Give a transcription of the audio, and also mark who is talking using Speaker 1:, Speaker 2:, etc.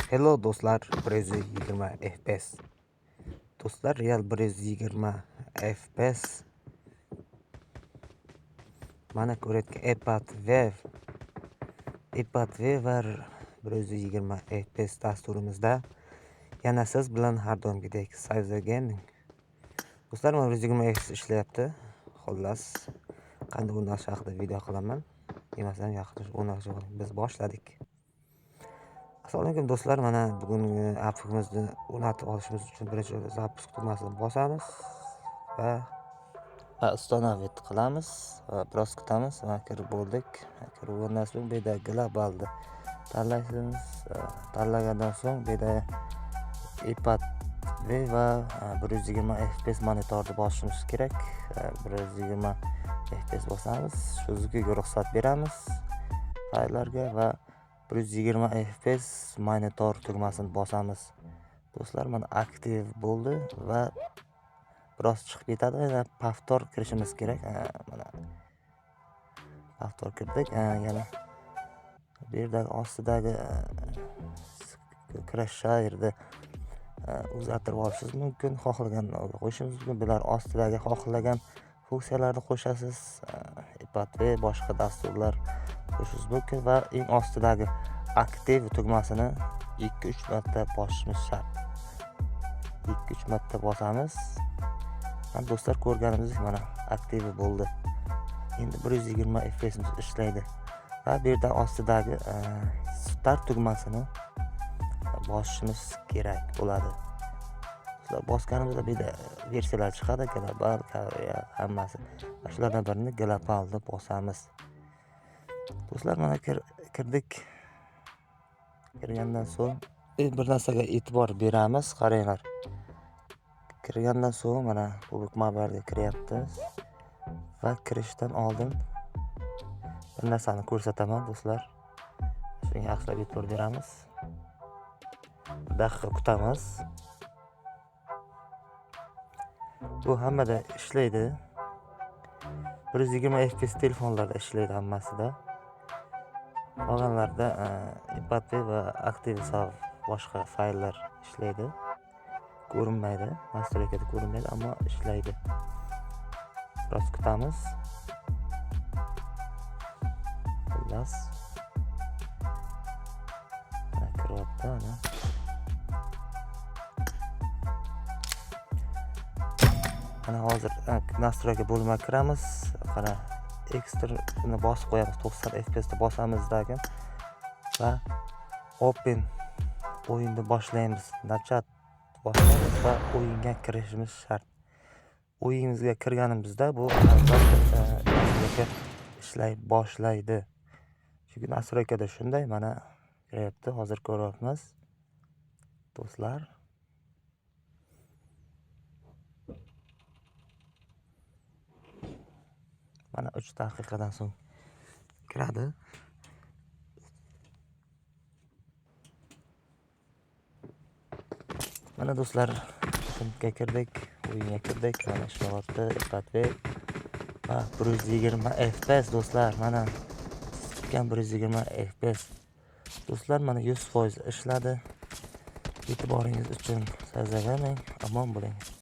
Speaker 1: Hello do'stlar, 120 FPS. Do'stlar, real 120 FPS. Mana ko'rayotgan iPad Weaver 120 FPS dasturimizda yana siz bilan har doimgidek Sayzo Gaming. Do'stlar, mana 120 FPS ishlayapti. Xullas, qanday o'rnash haqida video qilaman. Demasam yaxshi o'rnash biz boshladik. Assalomu alaykum do'stlar, mana bugungi appimizni o'rnatib olishimiz uchun birinchi zapisk tugmasini bosamiz va uстановить qilamiz va biroz kutamiz. Va kirib bo'ldik. Kirib bo'lgandan so'ng bu yerda globalni tanlaysiz. Tanlagandan so'ng bu yerda iPad va 120 FPS monitorni bosishimiz kerak. 120 FPS bosamiz. Shu zikriga ruxsat beramiz fayllarga va 120 FPS monitor tugmasini bosamiz. Do'stlar, mana aktiv bo'ldi va biroz chiqib ketadi. Yana повтор kirishimiz kerak. Mana повтор kirdik. Yana bu yerdagi ostidagi kirashcha yerda o'zgartirib olishingiz mumkin. Xohlagan qo'yishingiz mumkin. Bular ostidagi xohlagan funksiyalarni qo'shasiz. iPad va boshqa dasturlar qo'shishingiz mumkin va eng ostidagi aktiv tugmasini 2-3 marta bosishimiz shart. 2-3 marta bosamiz. Mana do'stlar, ko'rganimizdek mana aktivi bo'ldi. Endi 120 FPS ishlaydi. Va bu yerda ostidagi start tugmasini bosishimiz kerak bo'ladi. Sizlar bosganimizda bu yerda versiyalar chiqadi, global, hammasi. Shulardan birini globalni bosamiz. Do'stlar, mana kirdik. Kirgandan so'ng bir narsaga e'tibor beramiz. Qaranglar. Kirgandan so'ng mana bu bukmalarga kiryapmiz va kirishdan oldin bir narsani ko'rsataman do'stlar. Shunga yaxshilab e'tibor beramiz. Daqiqa kutamiz. Bu hammada ishlaydi. 120 FPS telefonlarda ishlaydi hammasida. Qolganlarda iPad va ActiveSav boshqa fayllar ishlaydi. Ko'rinmaydi, nastroykada ko'rinmaydi, ammo ishlaydi. Biroz kutamiz. Xullas. Kiryapti ana. Mana hozir nastroyga bo'lma kiramiz. Qara, ekstrani bosib qo'yamiz. 90 FPS da bosamizdan va open o'yinni boshlaymiz. Nachat boshlaymiz va o'yinga kirishimiz shart. O'yingizga kirganimizda bu albatta ishlay boshlaydi. Chunki nastroykada shunday mana kiryapti. Hozir ko'ryapmiz. Do'stlar, mana 3 daqiqadan so'ng kiradi. Mana do'stlar, o'yinga kirdik. Mana ishlayapti iPad va 120 FPS do'stlar. Mana kutgan 120 FPS. Do'stlar, mana 100% ishladi. E'tiboringiz uchun Sayzo Gaming. Omon bo'ling.